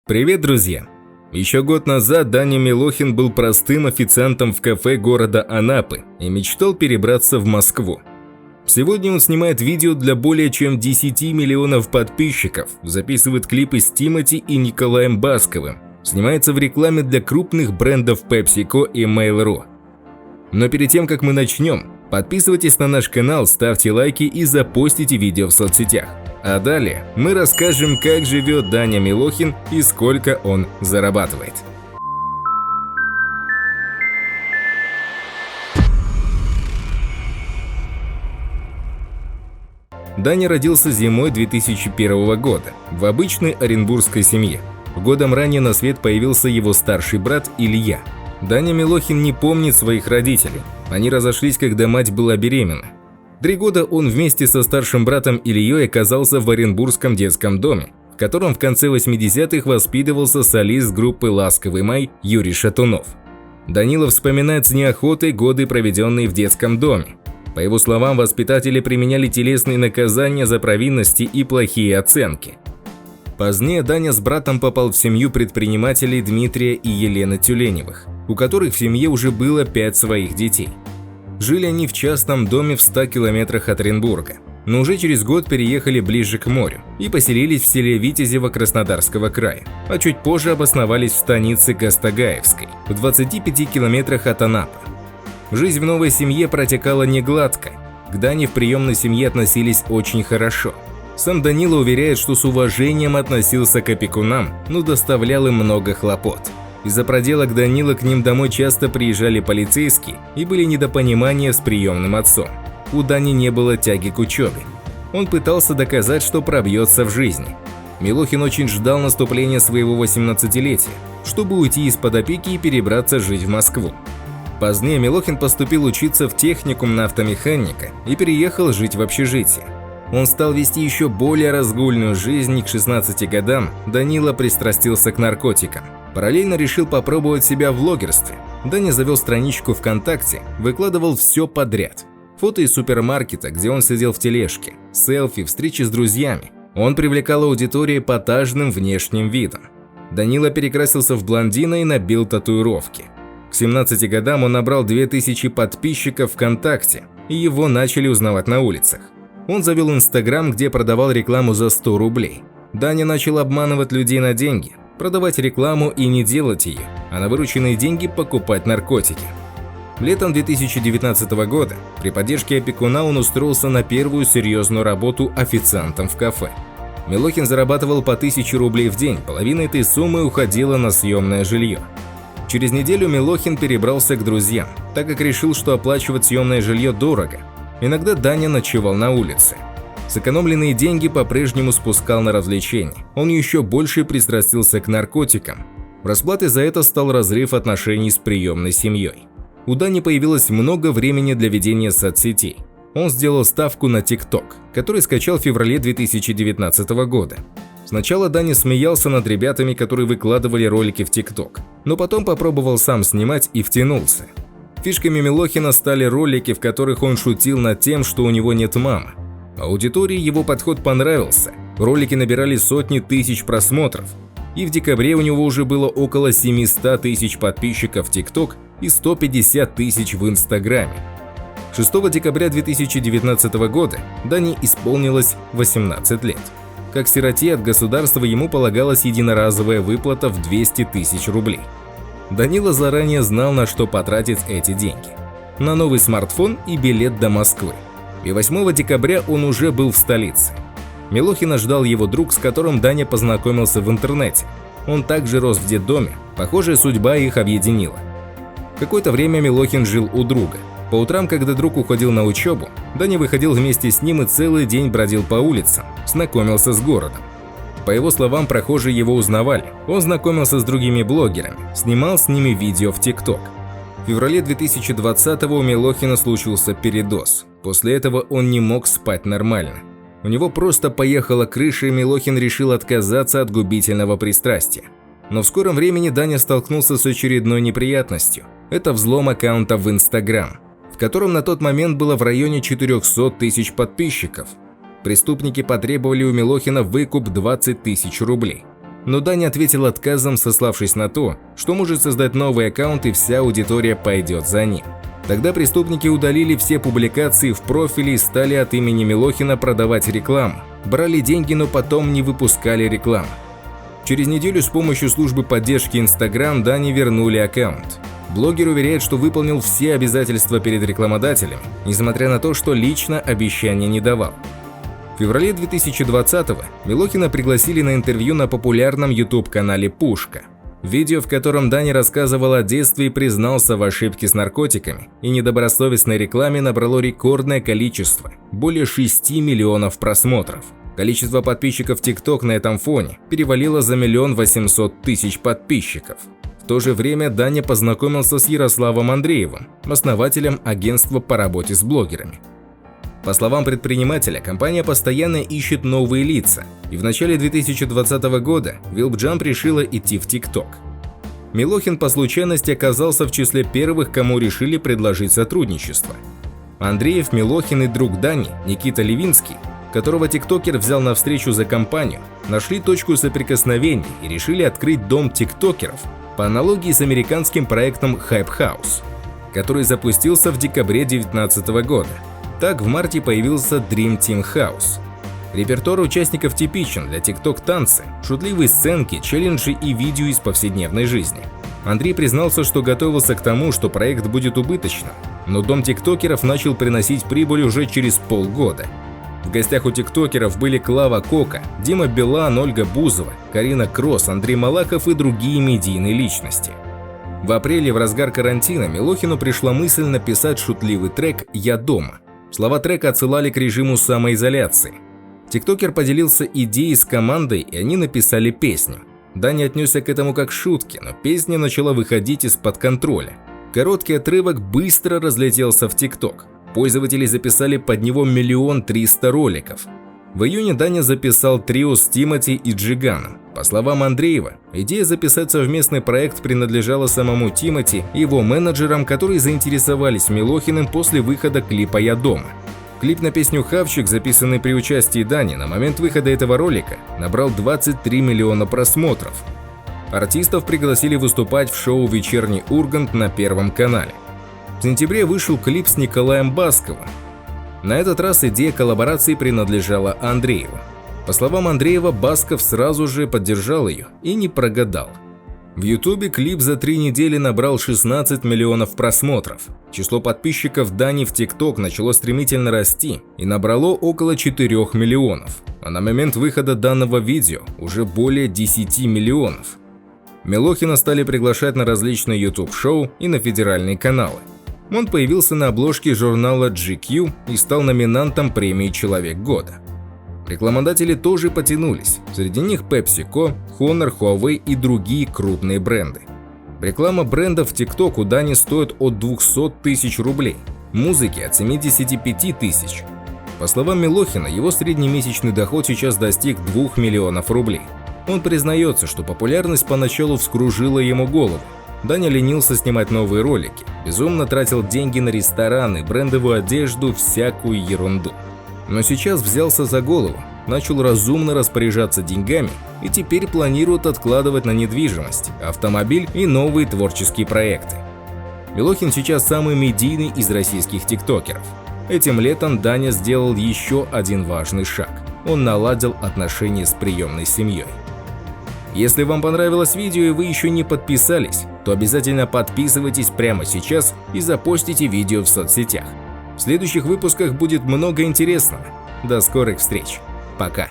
Привет, друзья! Еще год назад Даня Милохин был простым официантом в кафе города Анапы и мечтал перебраться в Москву. Сегодня он снимает видео для более чем 10 миллионов подписчиков, записывает клипы с Тимати и Николаем Басковым, снимается в рекламе для крупных брендов PepsiCo и Mail.ru. Но перед тем, как мы начнем, подписывайтесь на наш канал, ставьте лайки и запостите видео в соцсетях. А далее мы расскажем, как живет Даня Милохин и сколько он зарабатывает. Даня родился зимой 2001 года в обычной оренбургской семье. Годом ранее на свет появился его старший брат Илья. Даня Милохин не помнит своих родителей. Они разошлись, когда мать была беременна. 3 года он вместе со старшим братом Ильей оказался в Оренбургском детском доме, в котором в конце 80-х воспитывался солист группы «Ласковый май» Юрий Шатунов. Данила вспоминает с неохотой годы, проведенные в детском доме. По его словам, воспитатели применяли телесные наказания за провинности и плохие оценки. Позднее Даня с братом попал в семью предпринимателей Дмитрия и Елены Тюленевых, у которых в семье уже было 5 своих детей. Жили они в частном доме в 100 километрах от Оренбурга, но уже через год переехали ближе к морю и поселились в селе Витязево Краснодарского края, а чуть позже обосновались в станице Гастагаевской, в 25 километрах от Анапы. Жизнь в новой семье протекала негладко, к Дане в приемной семье относились очень хорошо. Сам Данила уверяет, что с уважением относился к опекунам, но доставлял им много хлопот. Из-за проделок Данила к ним домой часто приезжали полицейские и были недопонимания с приемным отцом. У Дани не было тяги к учебе. Он пытался доказать, что пробьется в жизни. Милохин очень ждал наступления своего 18-летия, чтобы уйти из-под опеки и перебраться жить в Москву. Позднее Милохин поступил учиться в техникум на автомеханика и переехал жить в общежитие. Он стал вести еще более разгульную жизнь, и к 16 годам Данила пристрастился к наркотикам. Параллельно решил попробовать себя в блогерстве. Даня завел страничку ВКонтакте, выкладывал все подряд. Фото из супермаркета, где он сидел в тележке, селфи, встречи с друзьями. Он привлекал аудиторию эпатажным внешним видом. Данила перекрасился в блондина и набил татуировки. К 17 годам он набрал 2000 подписчиков ВКонтакте, и его начали узнавать на улицах. Он завел Инстаграм, где продавал рекламу за 100 рублей. Даня начал обманывать людей на деньги, продавать рекламу и не делать ее, а на вырученные деньги покупать наркотики. Летом 2019 года при поддержке опекуна он устроился на первую серьезную работу официантом в кафе. Милохин зарабатывал по 1000 рублей в день, половина этой суммы уходила на съемное жилье. Через неделю Милохин перебрался к друзьям, так как решил, что оплачивать съемное жилье дорого. Иногда Даня ночевал на улице. Сэкономленные деньги по-прежнему спускал на развлечения. Он еще больше пристрастился к наркотикам. Расплатой за это стал разрыв отношений с приемной семьей. У Дани появилось много времени для ведения соцсетей. Он сделал ставку на TikTok, который скачал в феврале 2019 года. Сначала Даня смеялся над ребятами, которые выкладывали ролики в TikTok, но потом попробовал сам снимать и втянулся. Фишками Милохина стали ролики, в которых он шутил над тем, что у него нет мамы. Аудитории его подход понравился, ролики набирали сотни тысяч просмотров, и в декабре у него уже было около 700 тысяч подписчиков в TikTok и 150 тысяч в Инстаграме. 6 декабря 2019 года Дане исполнилось 18 лет. Как сироте от государства ему полагалась единоразовая выплата в 200 тысяч рублей. Данила заранее знал, на что потратить эти деньги. На новый смартфон и билет до Москвы. И 8 декабря он уже был в столице. Милохина ждал его друг, с которым Даня познакомился в интернете. Он также рос в детдоме, похожая судьба их объединила. Какое-то время Милохин жил у друга. По утрам, когда друг уходил на учебу, Даня выходил вместе с ним и целый день бродил по улицам, знакомился с городом. По его словам, прохожие его узнавали, он знакомился с другими блогерами, снимал с ними видео в TikTok. В феврале 2020-го у Милохина случился передоз. После этого он не мог спать нормально. У него просто поехала крыша, и Милохин решил отказаться от губительного пристрастия. Но в скором времени Даня столкнулся с очередной неприятностью. Это взлом аккаунта в Инстаграм, в котором на тот момент было в районе 400 тысяч подписчиков. Преступники потребовали у Милохина выкуп 20 тысяч рублей. Но Даня ответил отказом, сославшись на то, что может создать новый аккаунт и вся аудитория пойдет за ним. Тогда преступники удалили все публикации в профиле и стали от имени Милохина продавать рекламу. Брали деньги, но потом не выпускали рекламу. Через неделю с помощью службы поддержки Instagram Дане вернули аккаунт. Блогер уверяет, что выполнил все обязательства перед рекламодателем, несмотря на то, что лично обещания не давал. В феврале 2020-го Милохина пригласили на интервью на популярном YouTube-канале «Пушка». Видео, в котором Даня рассказывал о детстве и признался в ошибке с наркотиками и недобросовестной рекламе, набрало рекордное количество – более 6 миллионов просмотров. Количество подписчиков TikTok на этом фоне перевалило за 1 800 000 подписчиков. В то же время Даня познакомился с Ярославом Андреевым, основателем агентства по работе с блогерами. По словам предпринимателя, компания постоянно ищет новые лица, и в начале 2020 года Вилбджамп решила идти в TikTok. Милохин по случайности оказался в числе первых, кому решили предложить сотрудничество. Андреев, Милохин и друг Дани, Никита Левинский, которого тиктокер взял на встречу за компанию, нашли точку соприкосновения и решили открыть дом тиктокеров по аналогии с американским проектом Hype House, который запустился в декабре 2019 года. Так в марте появился Dream Team House. Репертуар участников типичен для TikTok: танцы, шутливые сценки, челленджи и видео из повседневной жизни. Андрей признался, что готовился к тому, что проект будет убыточным, но дом тиктокеров начал приносить прибыль уже через полгода. В гостях у тиктокеров были Клава Кока, Дима Билан, Ольга Бузова, Карина Кросс, Андрей Малахов и другие медийные личности. В апреле, в разгар карантина, Милохину пришла мысль написать шутливый трек «Я дома». Слова трека отсылали к режиму самоизоляции. Тиктокер поделился идеей с командой, и они написали песню. Даня отнесся к этому как к шутке, но песня начала выходить из-под контроля. Короткий отрывок быстро разлетелся в ТикТок. Пользователи записали под него 1 300 000 роликов. В июне Даня записал трио с Тимати и Джиганом. По словам Андреева, идея записать совместный проект принадлежала самому Тимати и его менеджерам, которые заинтересовались Милохиным после выхода клипа «Я дома». Клип на песню «Хавчик», записанный при участии Дани, на момент выхода этого ролика набрал 23 миллиона просмотров. Артистов пригласили выступать в шоу «Вечерний Ургант» на Первом канале. В сентябре вышел клип с Николаем Басковым. На этот раз идея коллаборации принадлежала Андрееву. По словам Андреева, Басков сразу же поддержал ее и не прогадал. В Ютубе клип за 3 недели набрал 16 миллионов просмотров. Число подписчиков Дани в ТикТок начало стремительно расти и набрало около 4 миллионов. А на момент выхода данного видео уже более 10 миллионов. Милохина стали приглашать на различные YouTube-шоу и на федеральные каналы. Он появился на обложке журнала GQ и стал номинантом премии «Человек года». Рекламодатели тоже потянулись, среди них PepsiCo, Honor, Huawei и другие крупные бренды. Реклама брендов в TikTok у Дани стоит от 200 тысяч рублей, музыки от 75 тысяч. По словам Милохина, его среднемесячный доход сейчас достиг 2 миллионов рублей. Он признается, что популярность поначалу вскружила ему голову. Даня ленился снимать новые ролики, безумно тратил деньги на рестораны, брендовую одежду, всякую ерунду. Но сейчас взялся за голову, начал разумно распоряжаться деньгами и теперь планирует откладывать на недвижимость, автомобиль и новые творческие проекты. Милохин сейчас самый медийный из российских тиктокеров. Этим летом Даня сделал еще один важный шаг. Он наладил отношения с приемной семьей. Если вам понравилось видео и вы еще не подписались, то обязательно подписывайтесь прямо сейчас и запостите видео в соцсетях. В следующих выпусках будет много интересного. До скорых встреч. Пока.